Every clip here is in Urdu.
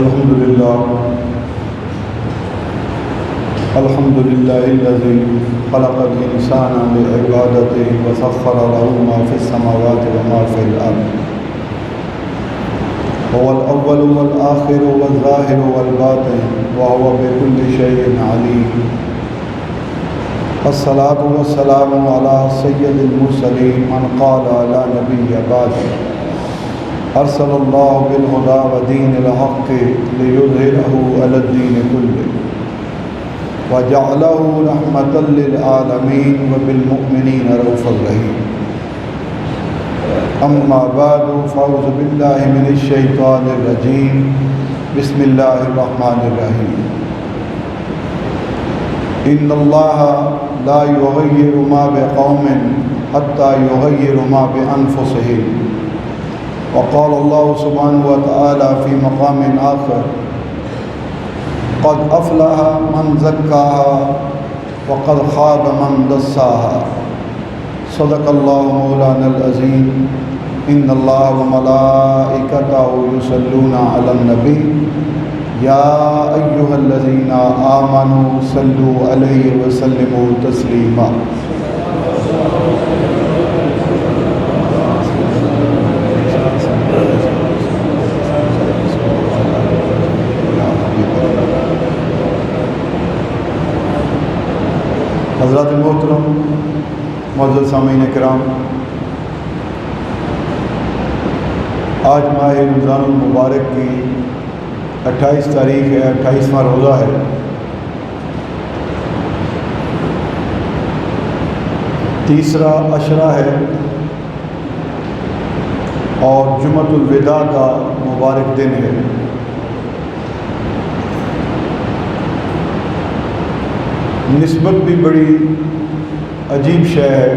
الحمد لله الذي خلق الإنسان لعبادته وسخر له ما في السماوات وما في الأرض هو الأول والآخر والظاهر والباطن وهو بكل شيء عليم. الصلاة والسلام على سيد المرسلين من قال لا نبي بعد أرسل الله بالهدى ودين الحق ليظهره على الدين كله وجعله رحمة للعالمين وبالمؤمنين رؤوفا رحيم. أما بعد فأعوذ بالله من الشيطان الرجيم بسم الله الرحمن الرحيم. إن الله لا يغير ما بقوم حتى يغيروا ما بأنفسهم. وقال الله سبحانه وتعالى في مقام آخر قد أفلح من زكاها وقد خاب من دساها. صدق الله مولانا العظيم. إن الله وملائكته يصلون على النبي يا أيها الذين آمنوا صلوا عليه وسلموا تسليما. حضرات محترم، معزز سامعین کرام، آج ماہ رمضان المبارک کی 28 تاریخ ہے، 28واں روزہ ہے۔ تیسرا عشرہ ہے اور جمعۃ الوداع کا مبارک دن ہے۔ نسبت بھی بڑی عجیب شے ہے۔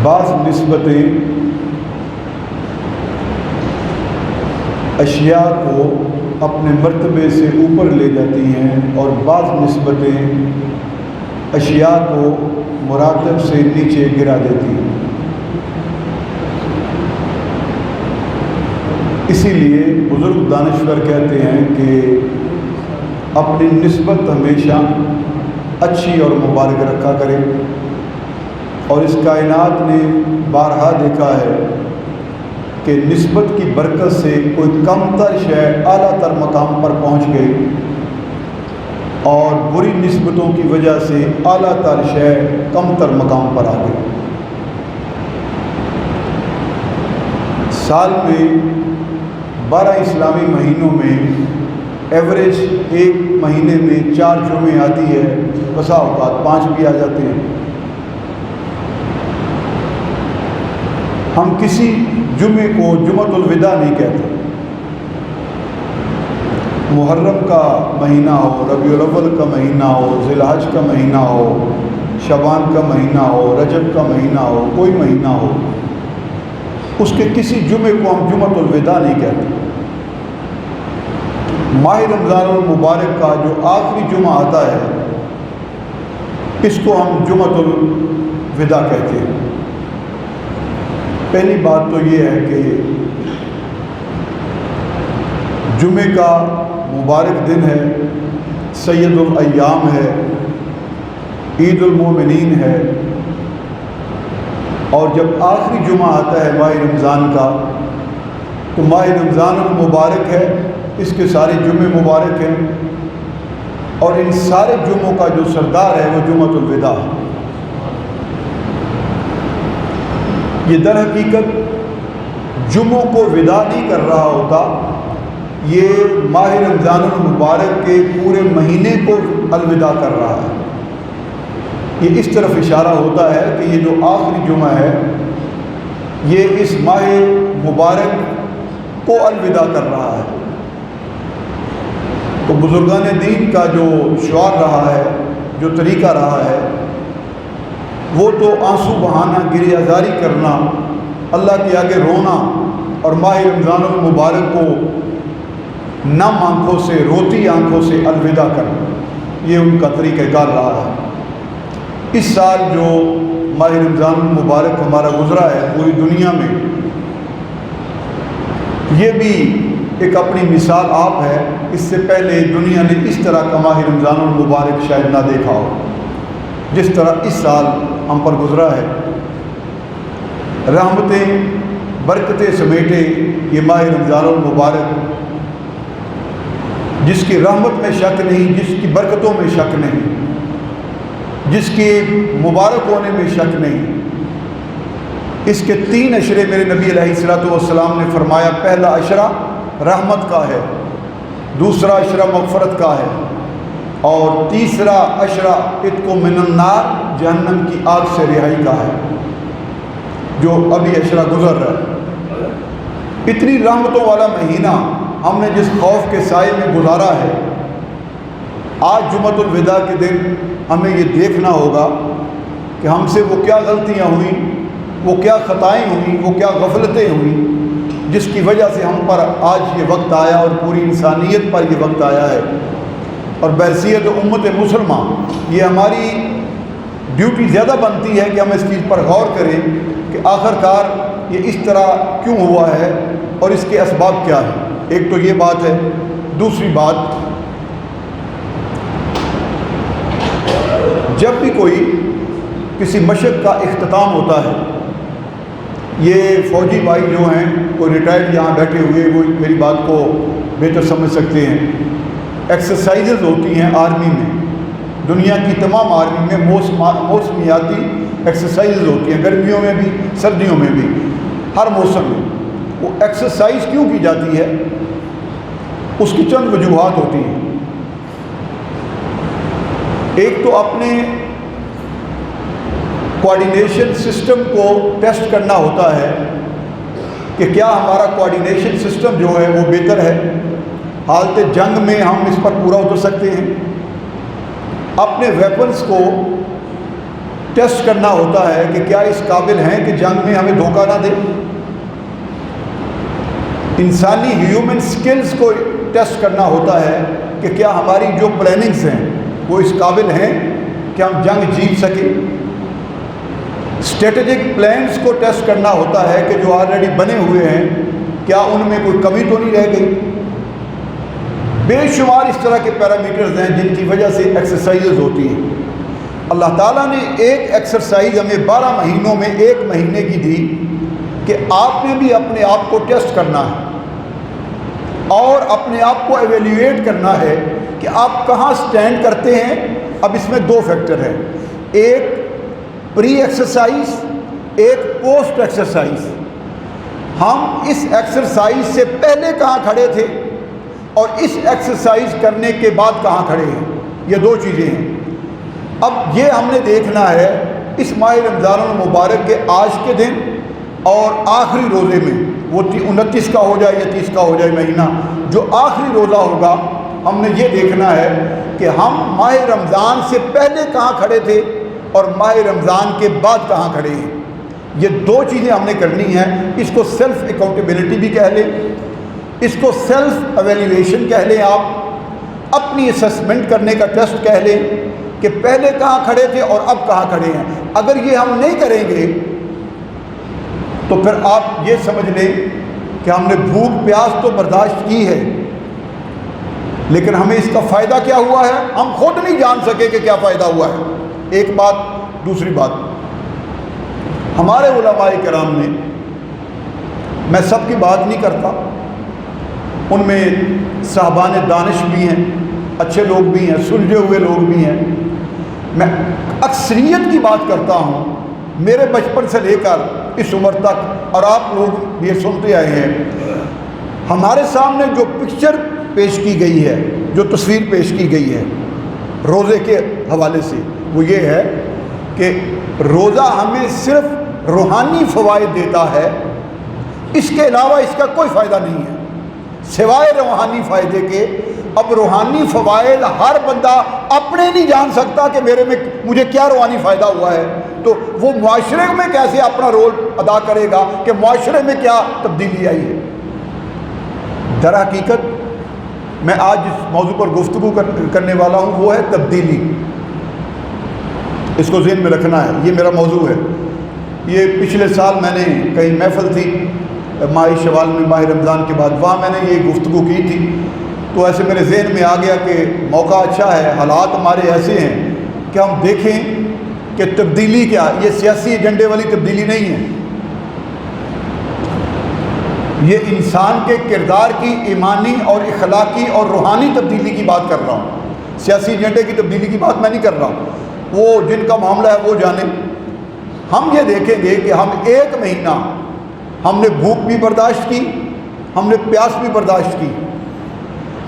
بعض نسبتیں اشیاء کو اپنے مرتبے سے اوپر لے جاتی ہیں اور بعض نسبتیں اشیاء کو مراتب سے نیچے گرا دیتی ہیں۔ اسی لیے بزرگ دانشور کہتے ہیں کہ اپنی نسبت ہمیشہ اچھی اور مبارک رکھا کرے، اور اس کائنات نے بارہا دیکھا ہے کہ نسبت کی برکت سے کوئی کم تر شے اعلیٰ تر مقام پر پہنچ گئی اور بری نسبتوں کی وجہ سے اعلیٰ تر شے کم تر مقام پر آ گئی۔ سال میں 12 اسلامی مہینوں میں ایوریج ایک مہینے میں 4 جمعے آتی ہے، بسا اوقات 5 بھی آ جاتے ہیں۔ ہم کسی جمعے کو جمعۃ الوداع نہیں کہتے۔ محرم کا مہینہ ہو، ربیع الاول کا مہینہ ہو، ذی الحج کا مہینہ ہو، شعبان کا مہینہ ہو، رجب کا مہینہ ہو، کوئی مہینہ ہو، اس کے کسی جمعے کو ہم جمعۃ الوداع نہیں کہتے۔ ماہ رمضان المبارک کا جو آخری جمعہ آتا ہے اس کو ہم جمعۃ الوداع کہتے ہیں۔ پہلی بات تو یہ ہے کہ جمعے کا مبارک دن ہے، سید الایام ہے، عید المومنین ہے، اور جب آخری جمعہ آتا ہے ماہ رمضان کا تو ماہ رمضان المبارک ہے، اس کے سارے جمعے مبارک ہیں، اور ان سارے جمعوں کا جو سردار ہے وہ جمعۃ الوداع ہے۔ یہ در حقیقت جمعوں کو وداع نہیں کر رہا ہوتا، یہ ماہ رمضان المبارک کے پورے مہینے کو الوداع کر رہا ہے۔ یہ اس طرف اشارہ ہوتا ہے کہ یہ جو آخری جمعہ ہے یہ اس ماہ مبارک کو الوداع کر رہا ہے۔ تو بزرگان دین کا جو شعار رہا ہے، جو طریقہ رہا ہے، وہ تو آنسو بہانا، گریہ زاری کرنا، اللہ کے آگے رونا، اور ماہ رمضان المبارک کو نم آنکھوں سے، روتی آنکھوں سے الوداع کرنا، یہ ان کا طریقہ کار رہا ہے۔ اس سال جو ماہ رمضان المبارک ہمارا گزرا ہے پوری دنیا میں، یہ بھی ایک اپنی مثال آپ ہے، اس سے پہلے دنیا نے اس طرح کا ماہ رمضان المبارک شاید نہ دیکھا ہو جس طرح اس سال ہم پر گزرا ہے۔ رحمتیں برکتیں سمیٹے یہ ماہ رمضان المبارک، جس کی رحمت میں شک نہیں، جس کی برکتوں میں شک نہیں، جس کے مبارک ہونے میں شک نہیں۔ اس کے 3 عشرے میرے نبی علیہ الصلوۃ والسلام نے فرمایا، پہلا عشرہ رحمت کا ہے، دوسرا عشرہ مغفرت کا ہے، اور تیسرا عشرہ عتق من النار، جہنم کی آگ سے رہائی کا ہے، جو ابھی عشرہ گزر رہا ہے۔ اتنی رحمتوں والا مہینہ ہم نے جس خوف کے سائے میں گزارا ہے، آج جمعۃ الوداع کے دن ہمیں یہ دیکھنا ہوگا کہ ہم سے وہ کیا غلطیاں ہوئیں، وہ کیا خطائیں ہوئیں، وہ کیا غفلتیں ہوئیں، جس کی وجہ سے ہم پر آج یہ وقت آیا اور پوری انسانیت پر یہ وقت آیا ہے۔ اور بحیثیت امت مسلمہ یہ ہماری ڈیوٹی زیادہ بنتی ہے کہ ہم اس چیز پر غور کریں کہ آخر کار یہ اس طرح کیوں ہوا ہے اور اس کے اسباب کیا ہیں۔ ایک تو یہ بات ہے۔ دوسری بات، جب بھی کوئی کسی مشق کا اختتام ہوتا ہے، یہ فوجی بھائی جو ہیں، کوئی ریٹائرڈ یہاں بیٹھے ہوئے، وہ میری بات کو بہتر سمجھ سکتے ہیں، ایکسرسائزز ہوتی ہیں آرمی میں، دنیا کی تمام آرمی میں موسمیاتی ایکسرسائزز ہوتی ہیں، گرمیوں میں بھی سردیوں میں بھی، ہر موسم میں۔ وہ ایکسرسائز کیوں کی جاتی ہے؟ اس کی چند وجوہات ہوتی ہیں۔ ایک تو اپنے کوآرڈینیشن سسٹم کو ٹیسٹ کرنا ہوتا ہے کہ کیا ہمارا کوآرڈینیشن سسٹم جو ہے وہ بہتر ہے، حالت جنگ میں ہم اس پر پورا اتر سکتے ہیں۔ اپنے ویپنز کو ٹیسٹ کرنا ہوتا ہے کہ کیا اس قابل ہیں کہ جنگ میں ہمیں دھوکہ نہ دے۔ انسانی ہیومن سکلز کو ٹیسٹ کرنا ہوتا ہے کہ کیا ہماری جو پلاننگز ہیں وہ اس قابل ہیں کہ ہم جنگ جیت سکیں۔ اسٹریٹجک پلانز کو ٹیسٹ کرنا ہوتا ہے کہ جو آلریڈی بنے ہوئے ہیں کیا ان میں کوئی کمی تو نہیں رہ گئی۔ بے شمار اس طرح کے پیرامیٹرز ہیں جن کی وجہ سے ایکسرسائزز ہوتی ہیں۔ اللہ تعالیٰ نے ایک ایکسرسائز ہمیں 12 مہینوں میں 1 مہینے کی دی کہ آپ نے بھی اپنے آپ کو ٹیسٹ کرنا ہے اور اپنے آپ کو ایویلیویٹ کرنا ہے کہ آپ کہاں سٹینڈ کرتے ہیں۔ اب اس میں 2 فیکٹر ہیں، ایک پری ایکسرسائز، ایک پوسٹ ایکسرسائز۔ ہم اس ایکسرسائز سے پہلے کہاں کھڑے تھے اور اس ایکسرسائز کرنے کے بعد کہاں کھڑے ہیں، یہ 2 چیزیں ہیں۔ اب یہ ہم نے دیکھنا ہے اس ماہ رمضان المبارک کے آج کے دن اور آخری روزے میں، وہ 29 کا ہو جائے یا 30 کا ہو جائے مہینہ، جو آخری روزہ ہوگا، ہم نے یہ دیکھنا ہے کہ ہم ماہ رمضان سے پہلے کہاں کھڑے تھے اور ماہ رمضان کے بعد کہاں کھڑے ہیں۔ یہ 2 چیزیں ہم نے کرنی ہیں۔ اس کو سیلف اکاؤنٹیبلٹی بھی کہہ لیں، اس کو سیلف ایویلیویشن کہہ لیں، آپ اپنی اسسمنٹ کرنے کا ٹیسٹ کہہ لیں کہ پہلے کہاں کھڑے تھے اور اب کہاں کھڑے ہیں۔ اگر یہ ہم نہیں کریں گے تو پھر آپ یہ سمجھ لیں کہ ہم نے بھوک پیاس تو برداشت کی ہے، لیکن ہمیں اس کا فائدہ کیا ہوا ہے ہم خود نہیں جان سکے کہ کیا فائدہ ہوا ہے۔ ایک بات۔ دوسری بات، ہمارے علماء کرام نے، میں سب کی بات نہیں کرتا، ان میں صاحبان دانش بھی ہیں، اچھے لوگ بھی ہیں، سلجھے ہوئے لوگ بھی ہیں، میں اکثریت کی بات کرتا ہوں، میرے بچپن سے لے کر اس عمر تک، اور آپ لوگ یہ سنتے آئے ہیں۔ ہمارے سامنے جو پکچر پیش کی گئی ہے، جو تصویر پیش کی گئی ہے روزے کے حوالے سے، وہ یہ ہے کہ روزہ ہمیں صرف روحانی فوائد دیتا ہے، اس کے علاوہ اس کا کوئی فائدہ نہیں ہے سوائے روحانی فائدے کے۔ اب روحانی فوائد ہر بندہ اپنے نہیں جان سکتا کہ مجھے کیا روحانی فائدہ ہوا ہے، تو وہ معاشرے میں کیسے اپنا رول ادا کرے گا کہ معاشرے میں کیا تبدیلی آئی ہے۔ در حقیقت میں آج جس موضوع پر گفتگو کرنے والا ہوں وہ ہے تبدیلی۔ اس کو ذہن میں رکھنا ہے، یہ میرا موضوع ہے۔ یہ پچھلے سال میں نے کہیں محفل تھی ماہ شوال میں ماہ رمضان کے بعد، وہاں میں نے یہ گفتگو کی تھی، تو ایسے میرے ذہن میں آ گیا کہ موقع اچھا ہے، حالات ہمارے ایسے ہیں کہ ہم دیکھیں کہ تبدیلی کیا، یہ سیاسی ایجنڈے والی تبدیلی نہیں ہے، یہ انسان کے کردار کی ایمانی اور اخلاقی اور روحانی تبدیلی کی بات کر رہا ہوں، سیاسی ایجنڈے کی تبدیلی کی بات میں نہیں کر رہا، وہ جن کا معاملہ ہے وہ جانیں۔ ہم یہ دیکھیں گے کہ ہم ایک مہینہ ہم نے بھوک بھی برداشت کی، ہم نے پیاس بھی برداشت کی،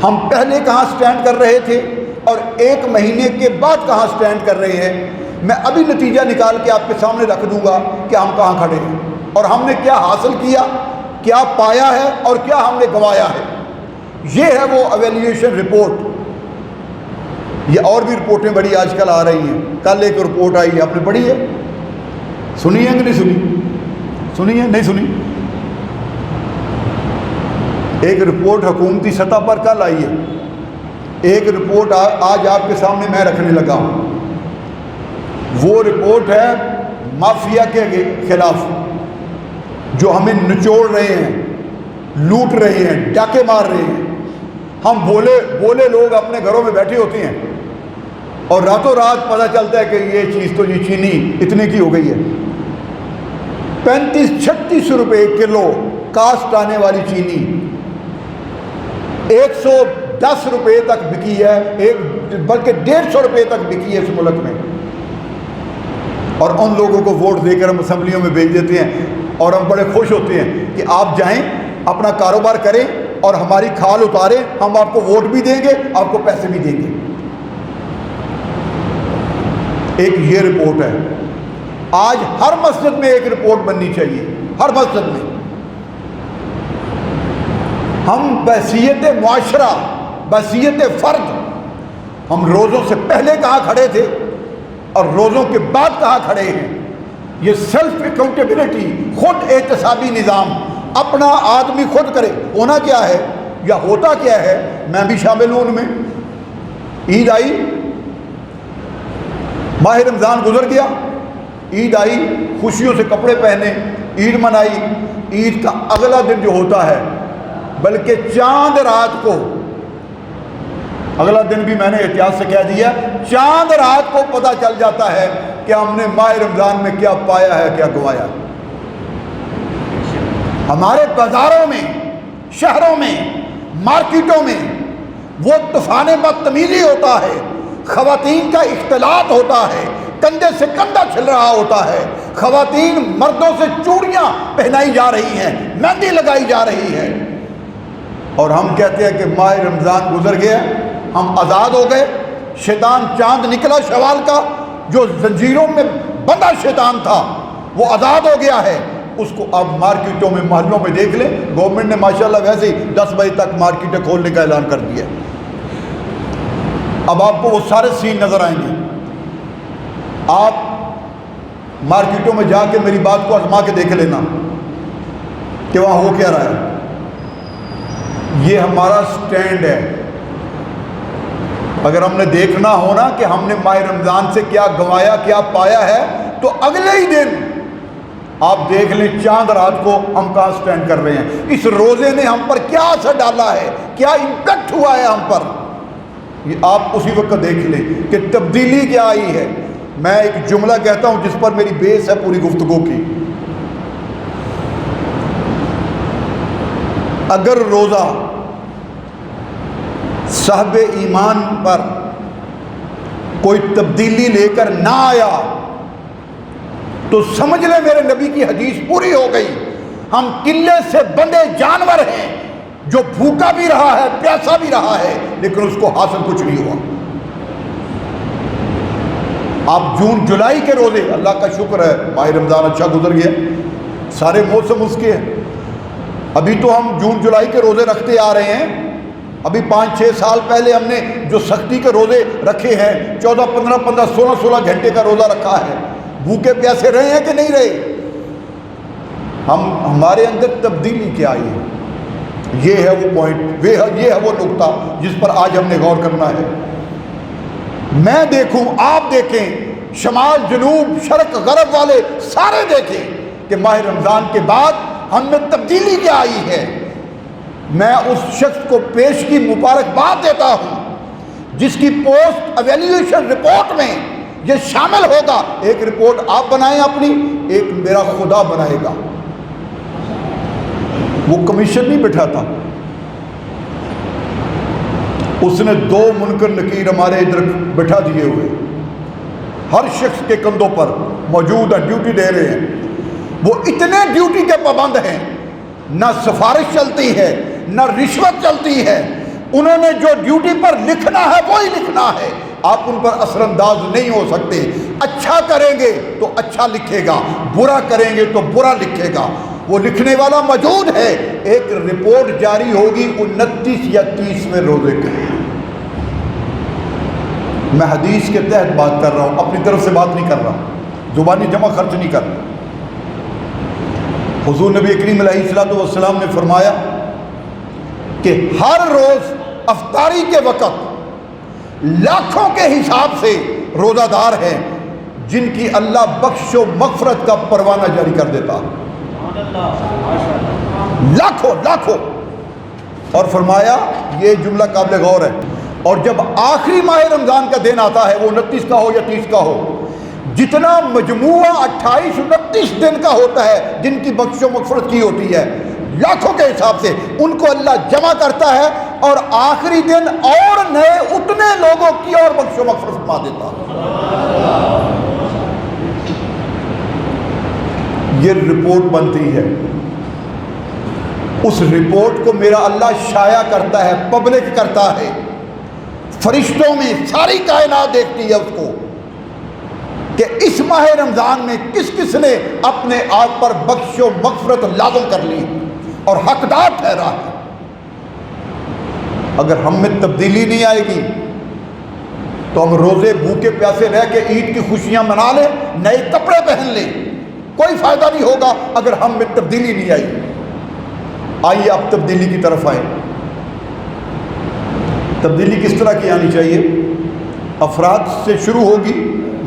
ہم پہلے کہاں سٹینڈ کر رہے تھے اور ایک مہینے کے بعد کہاں سٹینڈ کر رہے ہیں۔ میں ابھی نتیجہ نکال کے آپ کے سامنے رکھ دوں گا کہ ہم کہاں کھڑے ہیں اور ہم نے کیا حاصل کیا، کیا پایا ہے اور کیا ہم نے گنوایا ہے۔ یہ ہے وہ ایویلیویشن رپورٹ۔ یہ اور بھی رپورٹیں بڑی آج کل آ رہی ہیں، کل ایک رپورٹ آئی ہے، آپ نے پڑھی ہے؟ سنی ہے کہ نہیں سنی؟ سنی ہے؟ نہیں سنی؟ ایک رپورٹ حکومتی سطح پر کل آئی ہے، ایک رپورٹ آج آپ کے سامنے میں رکھنے لگا ہوں۔ وہ رپورٹ ہے مافیا کے خلاف، جو ہمیں نچوڑ رہے ہیں، لوٹ رہے ہیں، ڈاکے مار رہے ہیں۔ ہم بولے لوگ اپنے گھروں میں بیٹھے ہوتے ہیں اور راتوں رات پتہ چلتا ہے کہ یہ چیز تو یہ چینی اتنے کی ہو گئی ہے، 35-36 روپے کلو کاسٹ آنے والی چینی 110 روپے تک بکی ہے، بلکہ 150 روپے تک بکی ہے اس ملک میں، اور ان لوگوں کو ووٹ دے کر ہم اسمبلیوں میں بھیج دیتے ہیں اور ہم بڑے خوش ہوتے ہیں کہ آپ جائیں اپنا کاروبار کریں اور ہماری کھال اتاریں، ہم آپ کو ووٹ بھی دیں گے، آپ کو پیسے بھی دیں گے۔ ایک یہ رپورٹ ہے۔ آج ہر مسجد میں ایک رپورٹ بننی چاہیے، ہر مسجد میں۔ ہم بحیثیت معاشرہ، بحیثیت فرد، ہم روزوں سے پہلے کہاں کھڑے تھے اور روزوں کے بعد کہاں کھڑے ہیں۔ یہ سیلف اکاؤنٹیبلٹی، خود احتسابی نظام، اپنا آدمی خود کرے، ہونا کیا ہے یا ہوتا کیا ہے، میں بھی شامل ہوں ان میں۔ عید آئی، ماہ رمضان گزر گیا، عید آئی، خوشیوں سے کپڑے پہنے، عید منائی، عید کا اگلا دن جو ہوتا ہے، بلکہ چاند رات کو، اگلا دن بھی میں نے احتیاط سے کہہ دیا، چاند رات کو پتہ چل جاتا ہے کہ ہم نے ماہ رمضان میں کیا پایا ہے، کیا گنوایا۔ ہمارے بازاروں میں، شہروں میں، مارکیٹوں میں وہ طوفان بدتمیزی ہوتا ہے، خواتین کا اختلاط ہوتا ہے، کندھے سے کندھا چھل رہا ہوتا ہے، خواتین مردوں سے چوڑیاں پہنائی جا رہی ہیں، مہندی لگائی جا رہی ہے، اور ہم کہتے ہیں کہ ماہ رمضان گزر گیا، ہم آزاد ہو گئے، شیطان چاند نکلا شوال کا، جو زنجیروں میں بندہ شیطان تھا وہ آزاد ہو گیا ہے۔ اس کو اب مارکیٹوں میں، محلوں میں دیکھ لیں، گورنمنٹ نے ماشاءاللہ ویسے ہی 10 بجے تک مارکیٹیں کھولنے کا اعلان کر دیا۔ اب آپ کو وہ سارے سین نظر آئیں گے۔ آپ مارکیٹوں میں جا کے میری بات کو آزما کے دیکھ لینا کہ وہاں ہو کیا رہا ہے۔ یہ ہمارا سٹینڈ ہے۔ اگر ہم نے دیکھنا ہونا کہ ہم نے ماہ رمضان سے کیا گنوایا، کیا پایا ہے، تو اگلے ہی دن آپ دیکھ لیں چاند رات کو ہم کہاں سٹینڈ کر رہے ہیں، اس روزے نے ہم پر کیا اثر ڈالا ہے، کیا امپیکٹ ہوا ہے ہم پر۔ یہ آپ اسی وقت دیکھ لیں کہ تبدیلی کیا آئی ہے۔ میں ایک جملہ کہتا ہوں جس پر میری بیس ہے پوری گفتگو کی۔ اگر روزہ صاحب ایمان پر کوئی تبدیلی لے کر نہ آیا تو سمجھ لیں میرے نبی کی حدیث پوری ہو گئی۔ ہم قلے سے بندے جانور ہیں جو بھوکا بھی رہا ہے، پیاسا بھی رہا ہے، لیکن اس کو حاصل کچھ نہیں ہوا۔ آپ جون جولائی کے روزے، اللہ کا شکر ہے ماہ رمضان اچھا گزر گیا، سارے موسم اس کے ہیں۔ ابھی تو ہم جون جولائی کے روزے رکھتے آ رہے ہیں۔ ابھی 5-6 سال پہلے ہم نے جو سختی کے روزے رکھے ہیں، 14-15, 16 گھنٹے کا روزہ رکھا ہے، بھوکے پیاسے رہے ہیں کہ نہیں رہے؟ ہمارے اندر تبدیلی کیا آئی ہے؟ یہ ہے وہ پوائنٹ، یہ ہے وہ نقطہ جس پر آج ہم نے غور کرنا ہے۔ میں دیکھوں، آپ دیکھیں، شمال جنوب شرق غرب والے سارے دیکھیں کہ ماہ رمضان کے بعد ہم میں تبدیلی کیا آئی ہے، میں اس شخص کو پیش کی مبارکباد دیتا ہوں جس کی پوسٹ ایویلیویشن رپورٹ میں یہ شامل ہوگا۔ ایک رپورٹ آپ بنائیں اپنی، ایک میرا خدا بنائے گا۔ وہ کمیشن نہیں بٹھاتا، اس نے 2 منکر نکیر ہمارے ادھر بٹھا دیے ہوئے، ہر شخص کے کندھوں پر موجود ہیں، ڈیوٹی دے رہے ہیں۔ وہ اتنے ڈیوٹی کے پابند ہیں، نہ سفارش چلتی ہے نہ رشوت چلتی ہے، انہوں نے جو ڈیوٹی پر لکھنا ہے وہی لکھنا ہے، آپ ان پر اثر انداز نہیں ہو سکتے۔ اچھا کریں گے تو اچھا لکھے گا، برا کریں گے تو برا لکھے گا، وہ لکھنے والا موجود ہے۔ ایک رپورٹ جاری ہوگی 29 یا 30ویں روزے کی۔ میں حدیث کے تحت بات کر رہا ہوں، اپنی طرف سے بات نہیں کر رہا، زبانی جمع خرچ نہیں کر رہا۔ حضور نبی کریم علیہ الصلوۃ والسلام نے فرمایا کہ ہر روز افطاری کے وقت لاکھوں کے حساب سے روزہ دار ہیں جن کی اللہ بخش و مغفرت کا پروانہ جاری کر دیتا، لاکھوں لاکھوں۔ اور فرمایا یہ جملہ قابل غور ہے، اور جب آخری ماہ رمضان کا دن آتا ہے، وہ 29 کا ہو یا 30 کا ہو، جتنا مجموعہ 28-29 دن کا ہوتا ہے جن کی بخش و مغفرت کی ہوتی ہے لاکھوں کے حساب سے، ان کو اللہ جمع کرتا ہے اور آخری دن اور نئے اتنے لوگوں کی اور بخش و مغفرت فرما دیتا۔ یہ رپورٹ بنتی ہے، اس رپورٹ کو میرا اللہ شائع کرتا ہے، پبلک کرتا ہے، فرشتوں میں ساری کائنات دیکھتی ہے اس کو کہ اس ماہ رمضان میں کس کس نے اپنے آپ پر بخش و مغفرت لازم کر لی اور حقدار ٹھہرا ہے۔ اگر ہم میں تبدیلی نہیں آئے گی تو ہم روزے بھوکے پیاسے رہ کے عید کی خوشیاں منا لیں، نئے کپڑے پہن لیں، کوئی فائدہ نہیں ہوگا اگر ہم میں تبدیلی نہیں آئی۔ آئیے آپ تبدیلی کی طرف آئیں۔ تبدیلی کس طرح کی آنی چاہیے؟ افراد سے شروع ہوگی،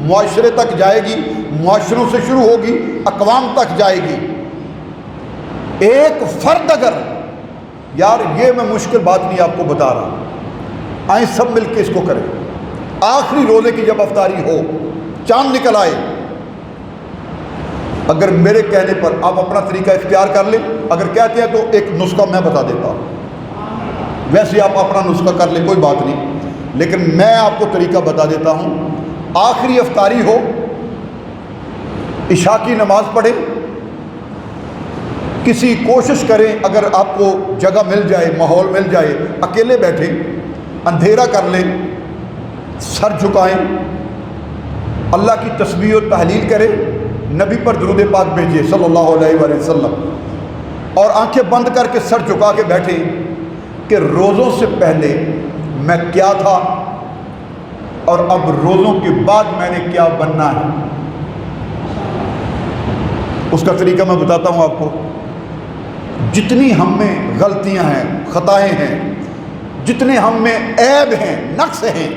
معاشرے تک جائے گی، معاشروں سے شروع ہوگی، اقوام تک جائے گی۔ ایک فرد اگر، یار یہ میں مشکل بات نہیں آپ کو بتا رہا، آئیں سب مل کے اس کو کریں۔ آخری روزے کی جب افطاری ہو، چاند نکل آئے، اگر میرے کہنے پر آپ اپنا طریقہ اختیار کر لیں، اگر کہتے ہیں تو ایک نسخہ میں بتا دیتا ہوں، ویسے آپ اپنا نسخہ کر لیں کوئی بات نہیں، لیکن میں آپ کو طریقہ بتا دیتا ہوں۔ آخری افطاری ہو، عشاء کی نماز پڑھیں، کسی کوشش کریں اگر آپ کو جگہ مل جائے، ماحول مل جائے، اکیلے بیٹھیں، اندھیرا کر لیں، سر جھکائیں، اللہ کی تسبیح و تحلیل کریں، نبی پر درود پاک بھیجیے صلی اللہ علیہ وآلہ وسلم، اور آنکھیں بند کر کے سر جھکا کے بیٹھیں کہ روزوں سے پہلے میں کیا تھا اور اب روزوں کے بعد میں نے کیا بننا ہے۔ اس کا طریقہ میں بتاتا ہوں آپ کو۔ جتنی ہم میں غلطیاں ہیں، خطائیں ہیں، جتنے ہم میں عیب ہیں، نقص ہیں،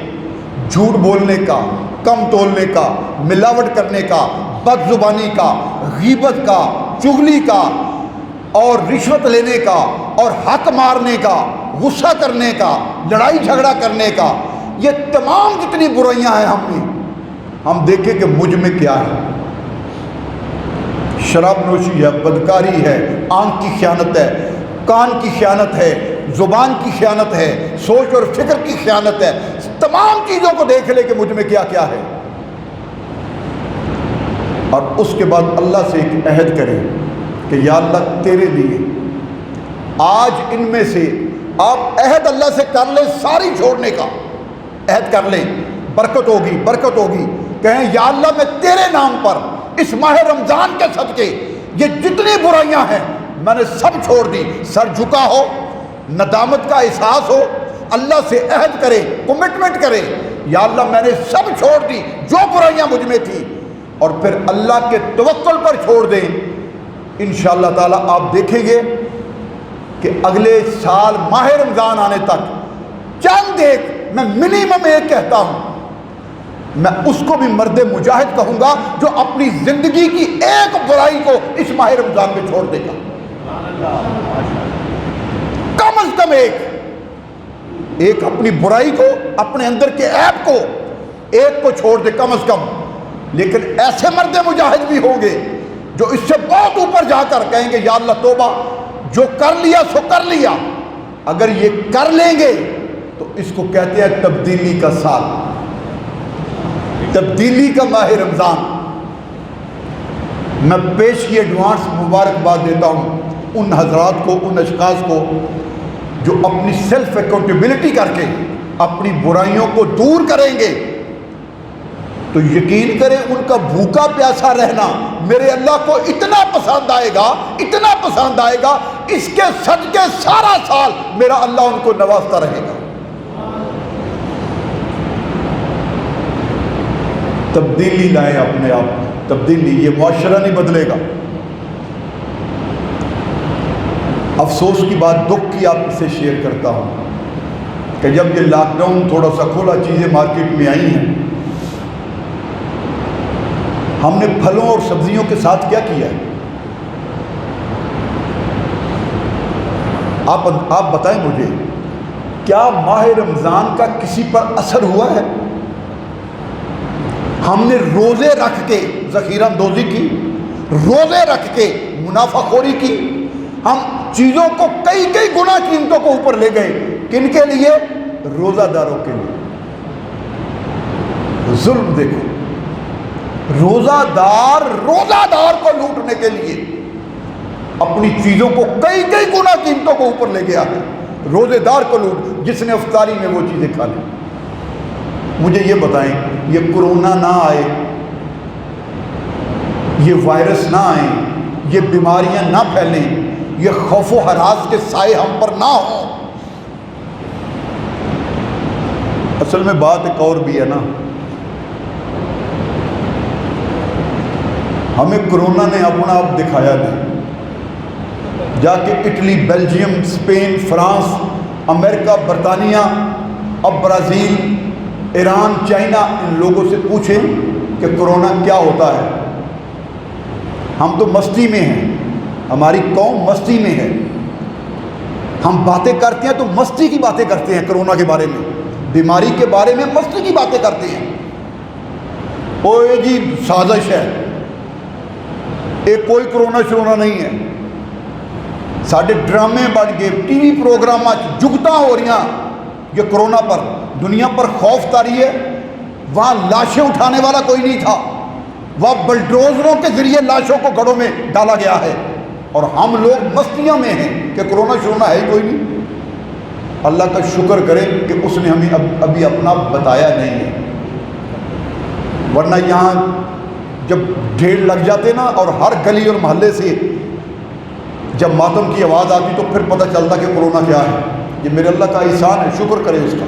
جھوٹ بولنے کا، کم تولنے کا، ملاوٹ کرنے کا، بد زبانی کا، غیبت کا، چغلی کا، اور رشوت لینے کا، اور حق مارنے کا، غصہ کرنے کا، لڑائی جھگڑا کرنے کا، یہ تمام جتنی برائیاں ہیں ہم میں، ہم دیکھیں کہ مجھ میں کیا ہے۔ شراب نوشی ہے، بدکاری ہے، آنکھ کی خیانت ہے، کان کی خیانت ہے، زبان کی خیانت ہے، سوچ اور فکر کی خیانت ہے، تمام چیزوں کو دیکھ لے کہ مجھ میں کیا کیا ہے، اور اس کے بعد اللہ سے ایک عہد کریں کہ یا اللہ تیرے لیے آج ان میں سے آپ عہد اللہ سے کر لیں، ساری چھوڑنے کا عہد کر لیں، برکت ہوگی، برکت ہوگی۔ کہیں یا اللہ میں تیرے نام پر اس ماہ رمضان کے صدقے یہ جتنی برائیاں ہیں میں نے سب چھوڑ دی۔ سر جھکا ہو، ندامت کا احساس ہو، اللہ سے عہد کرے، کمٹمنٹ کرے، یا اللہ میں نے سب چھوڑ دی جو برائیاں مجھ میں تھی، اور پھر اللہ کے توکل پر چھوڑ دیں۔ انشاءاللہ تعالیٰ آپ دیکھیں گے کہ اگلے سال ماہ رمضان آنے تک چند ایک، میں منیمم ایک کہتا ہوں، میں اس کو بھی مرد مجاہد کہوں گا جو اپنی زندگی کی ایک برائی کو اس ماہ رمضان میں چھوڑ دے گا۔ کم از کم ایک اپنی برائی کو، اپنے اندر کے عیب کو ایک کو چھوڑ دے کم از کم. لیکن ایسے مرد مجاہد بھی ہوں گے جو اس سے بہت اوپر جا کر کہیں گے یا اللہ توبہ، جو کر لیا سو کر لیا. اگر یہ کر لیں گے تو اس کو کہتے ہیں تبدیلی کا سال، تبدیلی کا ماہ رمضان. میں پیش کی ایڈوانس مبارکباد دیتا ہوں ان حضرات کو، ان اشخاص کو جو اپنی سیلف اکاؤنٹیبلٹی کر کے اپنی برائیوں کو دور کریں گے. تو یقین کریں ان کا بھوکا پیاسا رہنا میرے اللہ کو اتنا پسند آئے گا، اتنا پسند آئے گا، اس کے صدقے سارا سال میرا اللہ ان کو نوازتا رہے گا. تبدیلی لائیں اپنے آپ میں، تبدیلی. یہ معاشرہ نہیں بدلے گا. افسوس کی بات، دکھ کی آپ سے شیئر کرتا ہوں کہ جب یہ لاک ڈاؤن تھوڑا سا کھولا، چیزیں مارکیٹ میں آئی ہیں، ہم نے پھلوں اور سبزیوں کے ساتھ کیا کیا ہے؟ آپ بتائیں مجھے، کیا ماہ رمضان کا کسی پر اثر ہوا ہے؟ ہم نے روزے رکھ کے ذخیرہ اندوزی کی، روزے رکھ کے منافع خوری کی، ہم چیزوں کو کئی کئی گنا قیمتوں کو اوپر لے گئے. کن کے لیے؟ روزہ داروں کے لیے. ظلم دیکھو، روزہ دار کو لوٹنے کے لیے اپنی چیزوں کو کئی کئی گنا قیمتوں کو اوپر لے گیا ہے. روزے دار کو لوٹ، جس نے افطاری میں وہ چیزیں کھا لی. مجھے یہ بتائیں، یہ کرونا نہ آئے، یہ وائرس نہ آئیں، یہ بیماریاں نہ پھیلیں، یہ خوف و ہراس کے سائے ہم پر نہ ہوں. اصل میں بات ایک اور بھی ہے نا، ہمیں کرونا نے اپنا آپ دکھایا نہیں. جا کے اٹلی، بیلجیم، اسپین، فرانس، امریکہ، برطانیہ، اب برازیل، ایران، چائنا، ان لوگوں سے پوچھیں کہ کرونا کیا ہوتا ہے. ہم تو مستی میں ہیں، ہماری قوم مستی میں ہے. ہم باتیں کرتے ہیں تو مستی کی باتیں کرتے ہیں، کرونا کے بارے میں، بیماری کے بارے میں مستی کی باتیں کرتے ہیں. اوے جی سازش ہے، ایک کوئی کرونا شرونا نہیں ہے. ساڈے ڈرامے بڑھ گئے، ٹی وی پروگرام جگتاں ہو رہی ہیں یہ کرونا پر. دنیا پر خوف طاری ہے. وہاں لاشیں اٹھانے والا کوئی نہیں تھا، وہاں بلڈوزروں کے ذریعے لاشوں کو گڑھوں میں ڈالا گیا ہے، اور ہم لوگ مستیوں میں ہیں کہ کرونا شرونا ہے ہی کوئی نہیں. اللہ کا شکر کریں کہ اس نے ہمیں ابھی اپنا بتایا نہیں ہے، ورنہ یہاں جب ڈھیر لگ جاتے نا اور ہر گلی اور محلے سے جب ماتم کی آواز آتی تو پھر پتہ چلتا کہ کرونا کیا ہے. یہ میرے اللہ کا احسان ہے، شکر کرے اس کا،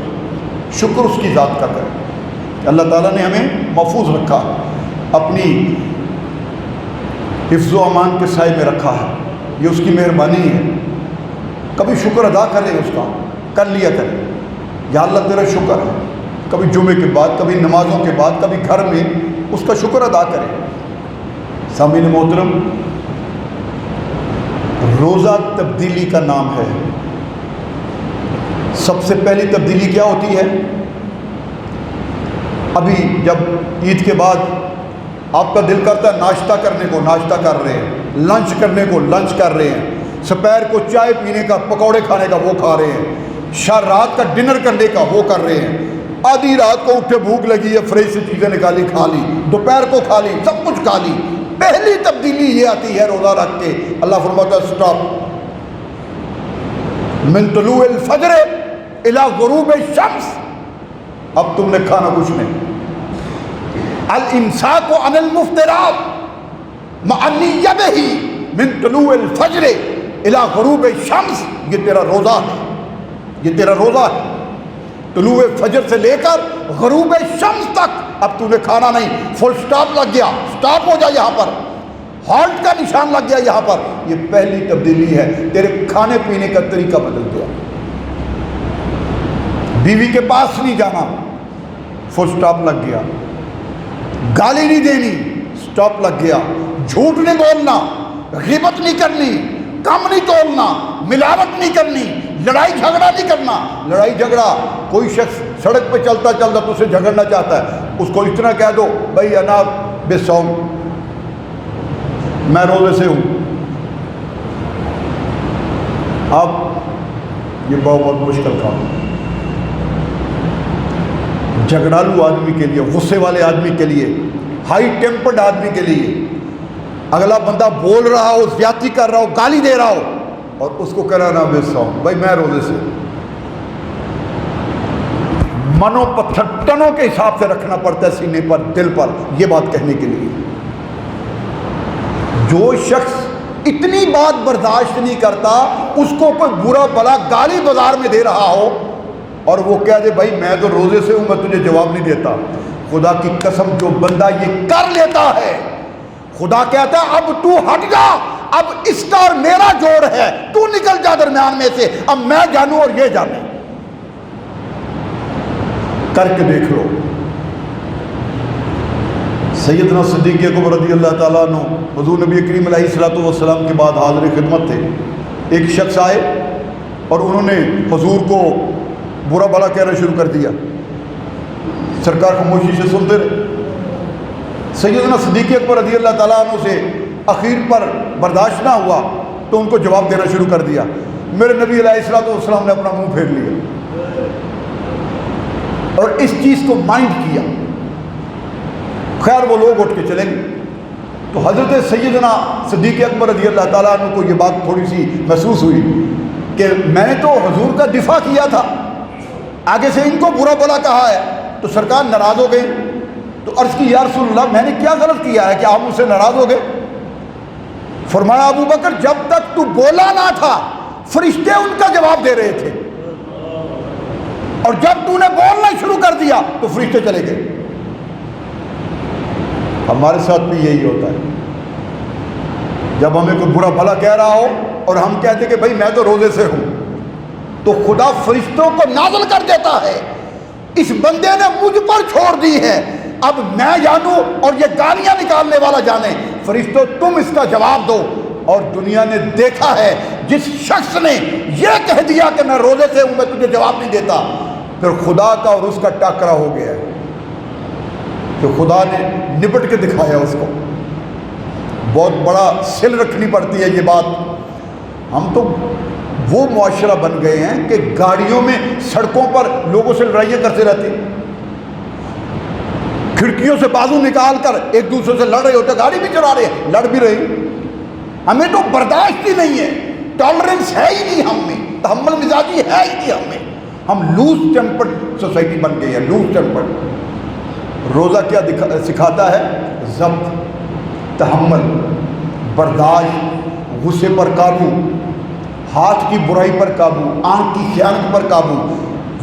شکر اس کی ذات کا کرے. اللہ تعالیٰ نے ہمیں محفوظ رکھا، اپنی حفظ و امان کے سائے میں رکھا ہے. یہ اس کی مہربانی ہے. کبھی شکر ادا کرے اس کا، کر لیا کرے، یا اللہ تیرا شکر ہے. کبھی جمعے کے بعد، کبھی نمازوں کے بعد، کبھی گھر میں اس کا شکر ادا کرے. سامعین محترم، روزہ تبدیلی کا نام ہے. سب سے پہلی تبدیلی کیا ہوتی ہے؟ ابھی جب عید کے بعد آپ کا دل کرتا ہے ناشتہ کرنے کو، ناشتہ کر رہے ہیں، لنچ کرنے کو لنچ کر رہے ہیں، دوپہر کو چائے پینے کا، پکوڑے کھانے کا وہ کھا رہے ہیں، رات کا ڈنر کرنے کا وہ کر رہے ہیں. آدھی رات کو اٹھے بھوک لگی ہے، فریج سے چیزیں نکالی کھا لی، دوپہر کو کھا لی، سب کچھ کھا لی. پہلی تبدیلی یہ آتی ہے روزہ رکھ کے. اللہ فرماتا ہے سٹاپ، من طلوع الفجر الی غروب الشمس. اب تم نے کھانا کچھ نہیں. الامساک عن المفطرات مع النیہ من طلوع الفجر الی غروب الشمس. یہ تیرا روزہ ہے، یہ تیرا روزہ ہے. طلوع فجر سے لے کر غروب شمس تک اب تو نے کھانا نہیں. فل سٹاپ لگ گیا، سٹاپ ہو جا، یہاں پر ہالٹ کا نشان لگ گیا یہاں پر. یہ پہلی تبدیلی ہے. تیرے کھانے پینے کا طریقہ بدل گیا. بیوی کے پاس نہیں جانا، فل سٹاپ لگ گیا. گالی نہیں دینی، سٹاپ لگ گیا. جھوٹ نہیں بولنا، غیبت نہیں کرنی، کم نہیں تولنا، ملاوٹ نہیں کرنی، لڑائی جھگڑا نہیں کرنا۔ لڑائی جھگڑا، کوئی شخص سڑک پہ چلتا چلتا تو اسے جھگڑنا چاہتا ہے، اس کو اتنا کہہ دو بھائی انا بصوم، میں روزے سے ہوں۔ اب یہ بہت مشکل کام ہے جھگڑالو آدمی کے لیے، غصے والے آدمی کے لیے، ہائی ٹیمپرڈ آدمی کے لیے۔ اگلا بندہ بول رہا ہو، زیادتی کر رہا ہو، گالی دے رہا ہو، اور اس کو کہہ رہا نا بصوم، بھائی میں روزے سے۔ منو پتھر ٹنوں کے حساب سے رکھنا پڑتا ہے سینے پر، دل پر، یہ بات کہنے کے لیے۔ جو شخص اتنی بات برداشت نہیں کرتا، اس کو کوئی برا بلا گالی بازار میں دے رہا ہو اور وہ کہہ دے بھائی میں تو روزے سے ہوں، میں تجھے جواب نہیں دیتا، خدا کی قسم جو بندہ یہ کر لیتا ہے، خدا کہتا ہے اب تو ہٹ جا، اب اس کا اور میرا جوڑ ہے، تو نکل جا درمیان میں سے، اب میں جانوں اور یہ جانے۔ کر کے دیکھ لو۔ سیدنا صدیق اکبر رضی اللہ تعالیٰ عنہ حضور نبی کریم علیہ الصلوۃ والسلام کے بعد حاضر خدمت تھے۔ ایک شخص آئے اور انہوں نے حضور کو برا بھلا کہنا شروع کر دیا، سرکار خاموشی سے سنتے رہے۔ سیدنا صدیق اکبر رضی اللہ تعالیٰ عنہ سے اخیر پر برداشت نہ ہوا تو ان کو جواب دینا شروع کر دیا۔ میرے نبی علیہ الصلوۃ والسلام نے اپنا منہ پھیر لیا اور اس چیز کو مائنڈ کیا۔ خیر وہ لوگ اٹھ کے چلے گئے تو حضرت سیدنا صدیق اکبر رضی اللہ تعالیٰ عنہ کو یہ بات تھوڑی سی محسوس ہوئی کہ میں نے تو حضور کا دفاع کیا تھا، آگے سے ان کو برا بلا کہا ہے، تو سرکار ناراض ہو گئے۔ تو عرض کی یا رسول اللہ میں نے کیا غلط کیا ہے کہ آپ مجھ سے ناراض ہو گئے؟ فرمایا ابو بکر جب تک تو بولا نہ تھا فرشتے ان کا جواب دے رہے تھے، اور جب تو نے بولنا شروع کر دیا تو فرشتے چلے گئے۔ ہمارے ساتھ بھی یہی ہوتا ہے، جب ہمیں کوئی برا بھلا کہہ رہا ہو اور ہم کہتے کہ بھائی میں تو روزے سے ہوں، تو خدا فرشتوں کو نازل کر دیتا ہے، اس بندے نے مجھ پر چھوڑ دی ہے، اب میں جانوں اور یہ گالیاں نکالنے والا جانے، فرشتوں تم اس کا جواب دو۔ اور دنیا نے دیکھا ہے جس شخص نے یہ کہہ دیا کہ میں روزے سے ہوں، میں تجھے جواب نہیں دیتا، پھر خدا کا اور اس کا ٹاکرا ہو گیا ہے کہ خدا نے نپٹ کے دکھایا اس کو۔ بہت بڑا سل رکھنی پڑتی ہے یہ بات۔ ہم تو وہ معاشرہ بن گئے ہیں کہ گاڑیوں میں سڑکوں پر لوگوں سے لڑائیاں کرتے رہتے ہیں، کھڑکیوں سے بازو نکال کر ایک دوسرے سے لڑ رہے ہوتے، گاڑی بھی چلا رہے ہیں، لڑ بھی رہے۔ ہمیں تو برداشت ہی نہیں ہے، ٹالرنس ہے ہی نہیں ہم میں، تحمل مزاجی ہے ہی نہیں ہم میں۔ ہم لوز ٹیمپرڈ سوسائٹی بن گئی ہے، لوز ٹیمپرڈ۔ روزہ کیا سکھاتا ہے؟ ضبط، تحمل، برداشت، غصے پر قابو، ہاتھ کی برائی پر قابو، آنکھ کی خیانت پر قابو،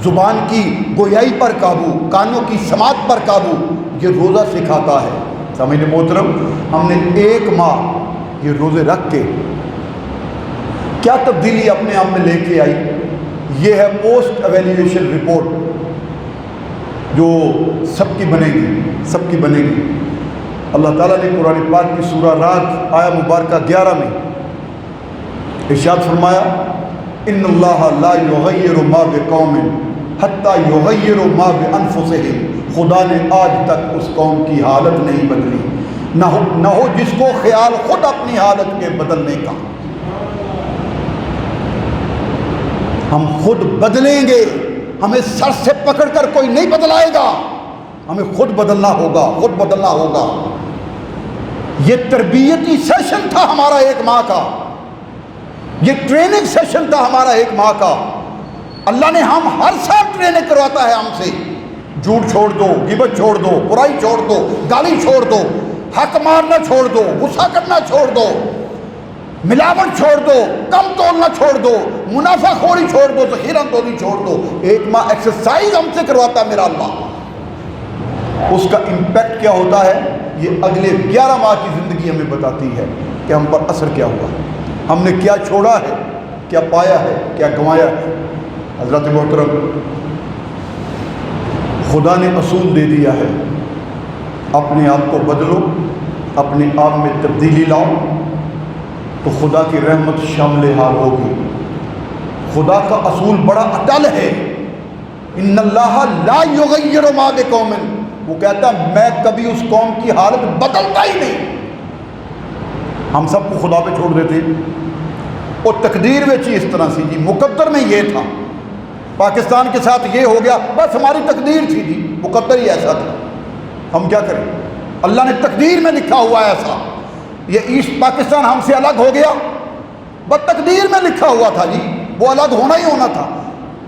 زبان کی گویائی پر قابو، کانوں کی سماعت پر قابو، یہ روزہ سکھاتا ہے۔ سامعین محترم، ہم نے ایک ماہ یہ روزے رکھ کے کیا تبدیلی اپنے آپ میں لے کے آئی؟ یہ ہے پوسٹ ایویلیویشن رپورٹ جو سب کی بنے گی، سب کی بنے گی۔ اللہ تعالیٰ نے قرآن پاک کی سورہ رات آیا مبارکہ 11 میں ارشاد فرمایا ان اللہ لا یغیر ما بقوم حتی یغیروا ما بانفسہم، خدا نے آج تک اس قوم کی حالت نہیں بدلی، نہ ہو جس کو خیال خود اپنی حالت کے بدلنے کا۔ ہم خود بدلیں گے، ہمیں سر سے پکڑ کر کوئی نہیں بدلائے گا، ہمیں خود بدلنا ہوگا، خود بدلنا ہوگا۔ یہ تربیتی سیشن تھا ہمارا ایک ماہ کا، یہ ٹریننگ سیشن تھا ہمارا ایک ماہ کا۔ اللہ نے ہم ہر سال ٹریننگ کرواتا ہے ہم سے، جھوٹ چھوڑ دو، غیبت چھوڑ دو، برائی چھوڑ دو، گالی چھوڑ دو، حق مارنا چھوڑ دو، غصہ کرنا چھوڑ دو، ملاوٹ چھوڑ دو، کم تولنا چھوڑ دو، منافع خوری چھوڑ دو، ذخیرہ اندوزی چھوڑ دو۔ ایک ماہ ایکسرسائز ہم سے کرواتا ہے میرا اللہ۔ اس کا امپیکٹ کیا ہوتا ہے یہ اگلے 11 ماہ کی زندگی ہمیں بتاتی ہے کہ ہم پر اثر کیا ہوا، ہم نے کیا چھوڑا ہے، کیا پایا ہے، کیا گنوایا ہے۔ حضرت محترم، خدا نے اصول دے دیا ہے، اپنے آپ کو بدلو، اپنے آپ میں تبدیلی لاؤ، تو خدا کی رحمت شامل حال ہوگی۔ خدا کا اصول بڑا اٹل ہے، ان اللہ لا یغیر ما بقوم، وہ کہتا ہے میں کبھی اس قوم کی حالت بدلتا ہی نہیں۔ ہم سب کو خدا پہ چھوڑ دیتے، اور تقدیر میں چیز اس طرح سی جی، مقدر میں یہ تھا، پاکستان کے ساتھ یہ ہو گیا، بس ہماری تقدیر تھی جی، مقدر ہی ایسا تھا، ہم کیا کریں؟ اللہ نے تقدیر میں لکھا ہوا ہے ایسا۔ یہ ایسٹ پاکستان ہم سے الگ ہو گیا، بس تقدیر میں لکھا ہوا تھا جی، وہ الگ ہونا ہی ہونا تھا۔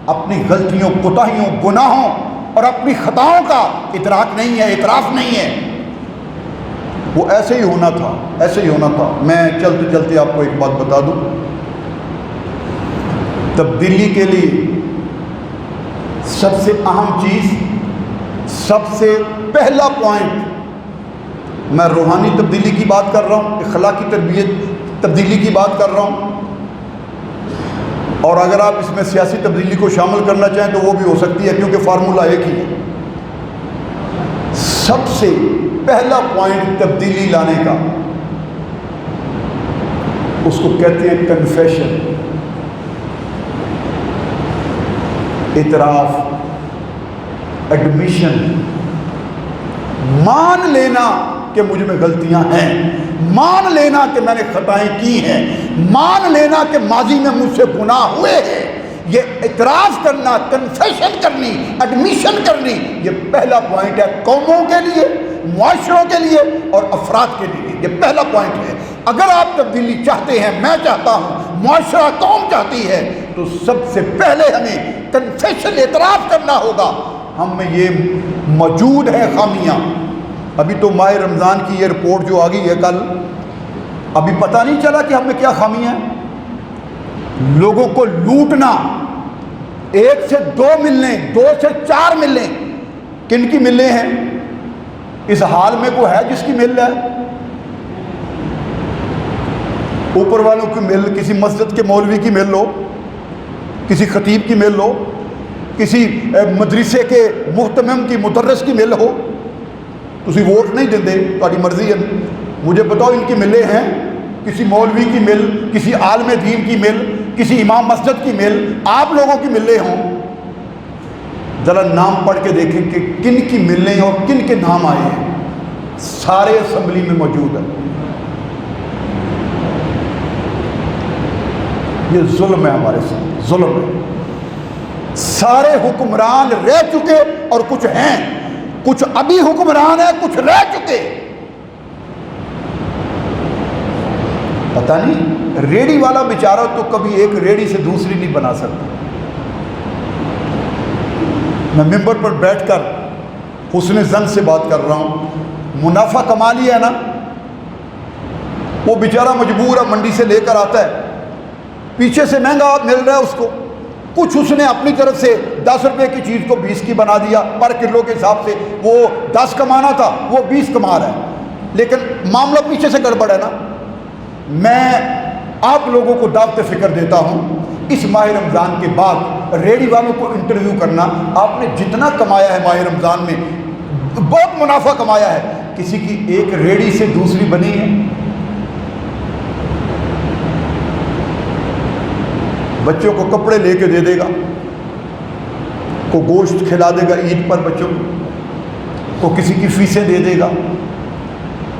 اپنی غلطیوں، کوتاہیوں، گناہوں اور اپنی خطاؤں کا ادراک نہیں ہے، اعتراف نہیں ہے، وہ ایسے ہی ہونا تھا، ایسے ہی ہونا تھا۔ میں چلتے چلتے آپ کو ایک بات بتا دوں، تبدیلی کے لیے سب سے اہم چیز، سب سے پہلا پوائنٹ، میں روحانی تبدیلی کی بات کر رہا ہوں، اخلاقی تبدیلی کی بات کر رہا ہوں، اور اگر آپ اس میں سیاسی تبدیلی کو شامل کرنا چاہیں تو وہ بھی ہو سکتی ہے، کیونکہ فارمولہ ایک ہی ہے۔ سب سے پہلا پوائنٹ تبدیلی لانے کا، اس کو کہتے ہیں کنفیشن، اعتراف، ایڈمیشن، مان لینا کہ مجھ میں غلطیاں ہیں، مان لینا کہ میں نے خطائیں کی ہیں، مان لینا کہ ماضی میں مجھ سے گناہ ہوئے ہیں۔ یہ اعتراف کرنا، کنفیشن کرنی، ایڈمیشن کرنی، یہ پہلا پوائنٹ ہے قوموں کے لیے، معاشروں کے لیے اور افراد کے لیے، یہ پہلا پوائنٹ ہے۔ اگر آپ تبدیلی چاہتے ہیں، میں چاہتا ہوں، معاشرہ قوم چاہتی ہے، تو سب سے پہلے ہمیں کنفیشن، اعتراف کرنا ہوگا ہم میں یہ موجود ہے خامیاں۔ ابھی تو ماہ رمضان کی یہ رپورٹ جو آ گئی ہے کل، ابھی پتہ نہیں چلا کہ ہم میں کیا خامیاں ہیں۔ لوگوں کو لوٹنا، 1 سے 2 ملیں، 2 سے 4 ملیں، کن کی ملیں ہیں؟ اس حال میں کوئی ہے جس کی مل ہے؟ اوپر والوں کی مل، کسی مسجد کے مولوی کی مل ہو، کسی خطیب کی مل ہو، کسی مدرسے کے محتمم کی، مدرس کی مل ہو، تسی ووٹ نہیں دیں دے، تاری مرضی ہے، مجھے بتاؤ ان کی ملیں ہیں؟ کسی مولوی کی مل، کسی عالم دین کی مل، کسی امام مسجد کی مل، آپ لوگوں کی ملیں ہوں؟ ذرا نام پڑھ کے دیکھیں کہ کن کی ملیں اور کن کے نام آئے ہیں، سارے اسمبلی میں موجود ہیں۔ یہ ظلم ہے ہمارے ساتھ، ظلم ہے۔ سارے حکمران رہ چکے اور کچھ ہیں، کچھ ابھی حکمران ہیں، کچھ رہ چکے۔ پتہ نہیں، ریڑی والا بیچارہ تو کبھی ایک ریڑی سے دوسری نہیں بنا سکتا۔ میں ممبر پر بیٹھ کر حسن زن سے بات کر رہا ہوں، منافع کما لیا ہے نا، وہ بیچارہ مجبور ہے، منڈی سے لے کر آتا ہے، پیچھے سے مہنگا مل رہا ہے اس کو، کچھ اس نے اپنی طرف سے 10 روپے کی چیز کو 20 کی بنا دیا، پر کلو کے حساب سے وہ 10 کمانا تھا، وہ 20 کما رہا ہے، لیکن معاملہ پیچھے سے گڑبڑ ہے نا۔ میں آپ لوگوں کو دعوت فکر دیتا ہوں، اس ماہ رمضان کے بعد ریڑی والوں کو انٹرویو کرنا، آپ نے جتنا کمایا ہے ماہ رمضان میں، بہت منافع کمایا ہے، کسی کی ایک ریڑی سے دوسری بنی ہے؟ بچوں کو کپڑے لے کے دے دے گا، کو گوشت کھلا دے گا عید پر بچوں کو کسی کی فیسیں دے دے گا۔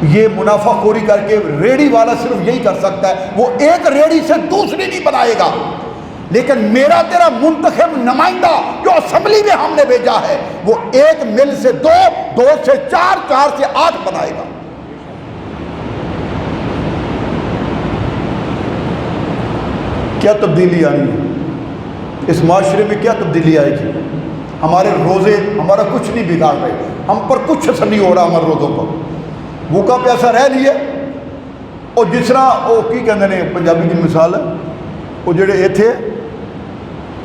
یہ منافع خوری کر کے ریڑی والا صرف یہی کر سکتا ہے، وہ ایک ریڑی سے دوسری نہیں بنائے گا، لیکن میرا تیرا منتخب نمائندہ جو اسمبلی میں ہم نے بھیجا ہے، وہ ایک مل سے 2، 2 سے 4، 4 سے 8 بنائے گا۔ کیا تبدیلی آئی ہے اس معاشرے میں؟ کیا تبدیلی آئے گی؟ ہمارے روزے ہمارا کچھ نہیں بگاڑ رہے، ہم پر کچھ اثر نہیں ہو رہا ہمارے روزوں پر، بھوکا پیاسا رہ لیے۔ اور جس طرح وہ کی کہتے ہیں، پنجابی کی مثال ہے، وہ جڑے یہ تھے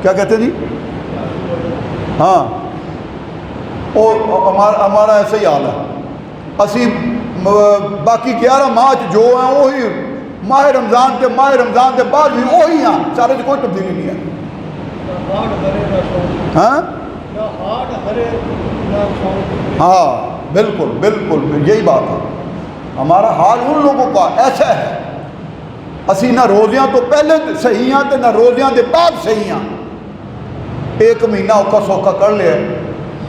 کیا کہتے جی، ہاں، وہ ہمارا ایسا ہی حال ہے، اسی باقی 11 ماہ جو ہیں وہی ماہ رمضان کے بعد بھی وہی ہیں، سارے سے کوئی تبدیلی نہیں ہے۔ ہاں ہاں بالکل بالکل یہی بات ہے، ہمارا حال ان لوگوں کا ایسا ہے اسی نہ روزیاں تو پہلے صحیح ہیں تے نہ روزیاں دے بعد صحیح ہیں، ایک مہینہ اوکا سوکا کر لیا۔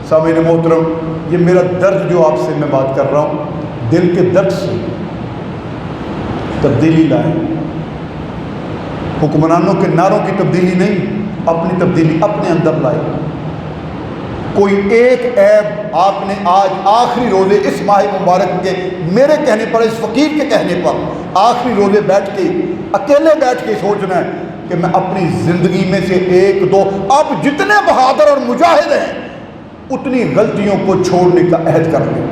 سامعین محترم، یہ میرا درد جو آپ سے میں بات کر رہا ہوں، دل کے درد سے تبدیلی لائیں۔ حکمرانوں کے نعروں کی تبدیلی نہیں، اپنی تبدیلی اپنے اندر لائیں۔ کوئی ایک عیب آپ نے آج آخری روزے اس ماہ مبارک کے میرے کہنے پر، اس فقیر کے کہنے پر آخری روزے بیٹھ کے اکیلے بیٹھ کے سوچنا ہے کہ میں اپنی زندگی میں سے ایک دو، اب جتنے بہادر اور مجاہد ہیں اتنی غلطیوں کو چھوڑنے کا عہد کر لیں،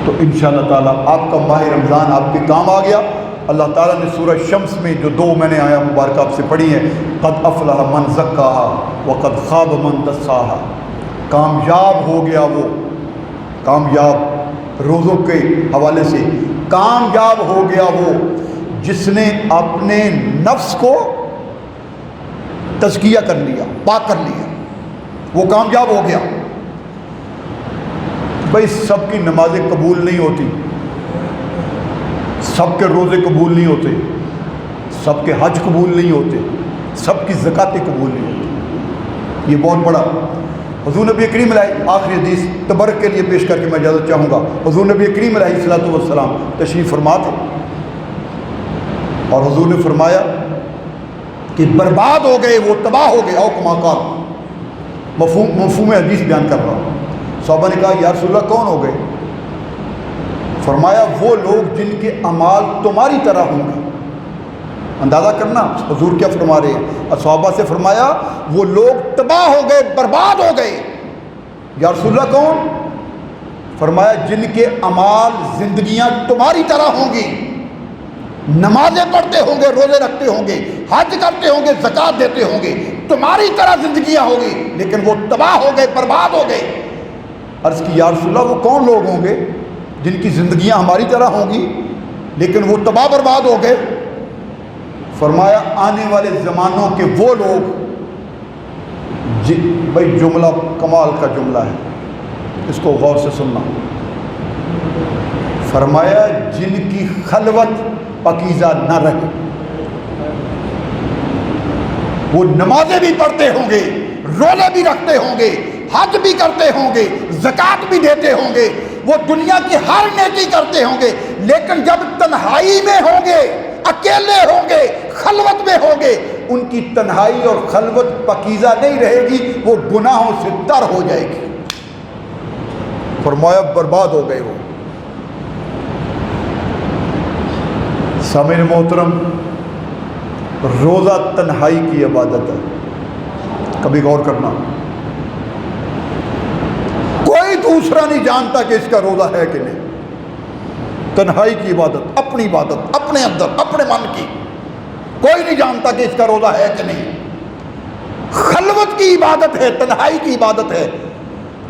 تو انشاءاللہ تعالیٰ آپ کا ماہ رمضان آپ کے کام آ گیا۔ اللہ تعالیٰ نے سورہ شمس میں جو دو میں نے آیا مبارکہ آپ سے پڑھی ہیں، قد افلح من زکاہا وقد خاب من دساہا، کامیاب ہو گیا وہ، کامیاب روزوں کے حوالے سے کامیاب ہو گیا وہ جس نے اپنے نفس کو تزکیہ کر لیا، پاک کر لیا، وہ کامیاب ہو گیا۔ بھائی سب کی نمازیں قبول نہیں ہوتی، سب کے روزے قبول نہیں ہوتے، سب کے حج قبول نہیں ہوتے، سب کی زکاتیں قبول نہیں ہوتی۔ یہ بہت بڑا حضور نبی کریم علیہ آخری حدیث تبرک کے لیے پیش کر کے میں اجازت چاہوں گا۔ حضور نبی کریم علیہ الصلوۃ والسلام تشریف فرما تھے اور حضور نے فرمایا کہ برباد ہو گئے وہ، تباہ ہو گئے، او کما قال، مفہوم حدیث بیان کر رہا ہوں۔ صحابہ نے کہا یا رسول اللہ کون ہو گئے؟ فرمایا وہ لوگ جن کے اعمال تمہاری طرح ہوں گے۔ اندازہ کرنا حضور کیا فرما رہے ہیں۔ صحابہ سے فرمایا وہ لوگ تباہ ہو گئے، برباد ہو گئے۔ یا رسول اللہ کون؟ فرمایا جن کے اعمال زندگیاں تمہاری طرح ہوں گی، نمازیں پڑھتے ہوں گے، روزے رکھتے ہوں گے، حج کرتے ہوں گے، زکوٰۃ دیتے ہوں گے، تمہاری طرح زندگیاں ہوں گی، لیکن وہ تباہ ہو گئے، برباد ہو گئے۔ عرض کی یا رسول اللہ وہ کون لوگ ہوں گے جن کی زندگیاں ہماری طرح ہوں گی لیکن وہ تباہ برباد ہو گئے؟ فرمایا آنے والے زمانوں کے وہ لوگ، بھائی جملہ کمال کا جملہ ہے، اس کو غور سے سننا۔ فرمایا جن کی خلوت پاکیزہ نہ رہے، وہ نمازیں بھی پڑھتے ہوں گے، روزے بھی رکھتے ہوں گے، حج بھی کرتے ہوں گے، زکوٰۃ بھی دیتے ہوں گے، وہ دنیا کی ہر نیکی کرتے ہوں گے، لیکن جب تنہائی میں ہوں گے، اکیلے ہوں گے، خلوت میں ہوں گے، ان کی تنہائی اور خلوت پاکیزہ نہیں رہے گی، وہ گناہوں سے تر ہو جائے گی۔ فرمایا برباد ہو گئے وہ۔ سامعین محترم، روزہ تنہائی کی عبادت ہے، کبھی غور کرنا۔ کوئی دوسرا نہیں جانتا کہ اس کا روزہ ہے کہ نہیں۔ تنہائی کی عبادت، اپنی عبادت، اپنے اندر، اپنے من کی، کوئی نہیں جانتا کہ اس کا روزہ ہے کہ نہیں۔ خلوت کی عبادت ہے، تنہائی کی عبادت ہے۔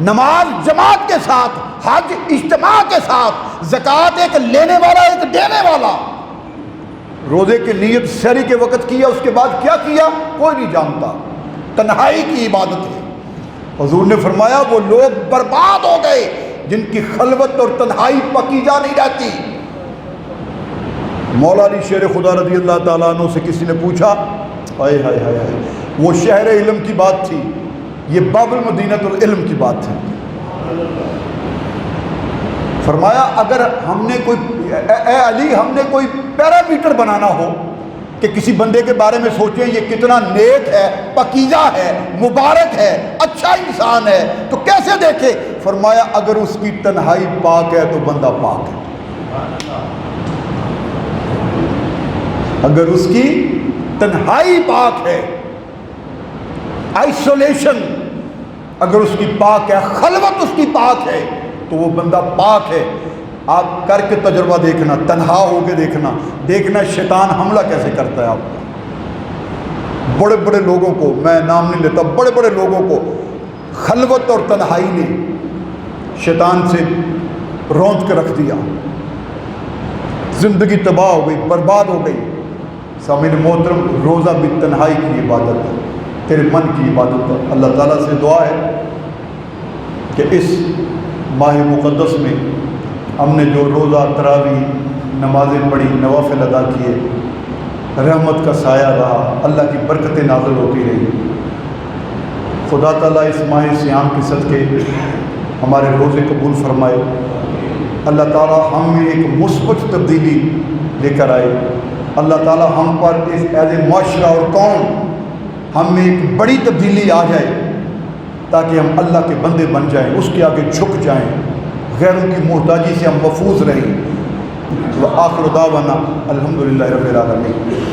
نماز جماعت کے ساتھ، حج اجتماع کے ساتھ، زکوٰۃ ایک لینے والا ایک دینے والا۔ روزے کی نیت سحری کے وقت کیا، اس کے بعد کیا کیا کوئی نہیں جانتا۔ تنہائی کی عبادت ہے۔ حضور نے فرمایا وہ لوگ برباد ہو گئے جن کی خلوت اور تنہائی پاکیزہ نہیں رہتی۔ مولا علی شیر خدا رضی اللہ تعالیٰ عنہ سے کسی نے پوچھا، ہائے ہائے ہائے ہائے، وہ شہر علم کی بات تھی، یہ باب المدینۃ العلم کی بات ہے۔ فرمایا اگر ہم نے کوئی، اے علی ہم نے کوئی پیرامیٹر بنانا ہو کہ کسی بندے کے بارے میں سوچیں یہ کتنا نیک ہے، پاکیزہ ہے، مبارک ہے، اچھا انسان ہے، تو کیسے دیکھے؟ فرمایا اگر اس کی تنہائی پاک ہے تو بندہ پاک ہے، اگر اس کی تنہائی پاک ہے، آئسولیشن اگر اس کی پاک ہے، خلوت اس کی پاک ہے، تو وہ بندہ پاک ہے۔ آپ کر کے تجربہ دیکھنا، تنہا ہو کے دیکھنا شیطان حملہ کیسے کرتا ہے آپ کو۔ بڑے بڑے لوگوں کو، میں نام نہیں لیتا، بڑے بڑے لوگوں کو خلوت اور تنہائی نے شیطان سے روند کے رکھ دیا، زندگی تباہ ہو گئی، برباد ہو گئی۔ سامعین محترم، روزہ بھی تنہائی کی عبادت ہے، تیرے من کی عبادت ہے۔ اللہ تعالیٰ سے دعا ہے کہ اس ماہ مقدس میں ہم نے جو روزہ، تراویح، نمازیں پڑھی، نوافل ادا کیے، رحمت کا سایہ رہا، اللہ کی برکتیں نازل ہوتی رہی۔ خدا تعالیٰ اس ماہ صیام کے صدقے ہمارے روزے قبول فرمائے، اللہ تعالیٰ ہم میں ایک مثبت تبدیلی لے کر آئے، اللہ تعالیٰ ہم پر اس ایز اے معاشرہ اور قوم ہم میں ایک بڑی تبدیلی آ جائے تاکہ ہم اللہ کے بندے بن جائیں، اس کے آگے جھک جائیں، غیروں کی محتاجی سے ہم محفوظ رہیں۔ وآخر دعوانا الحمدللہ رب العالمین۔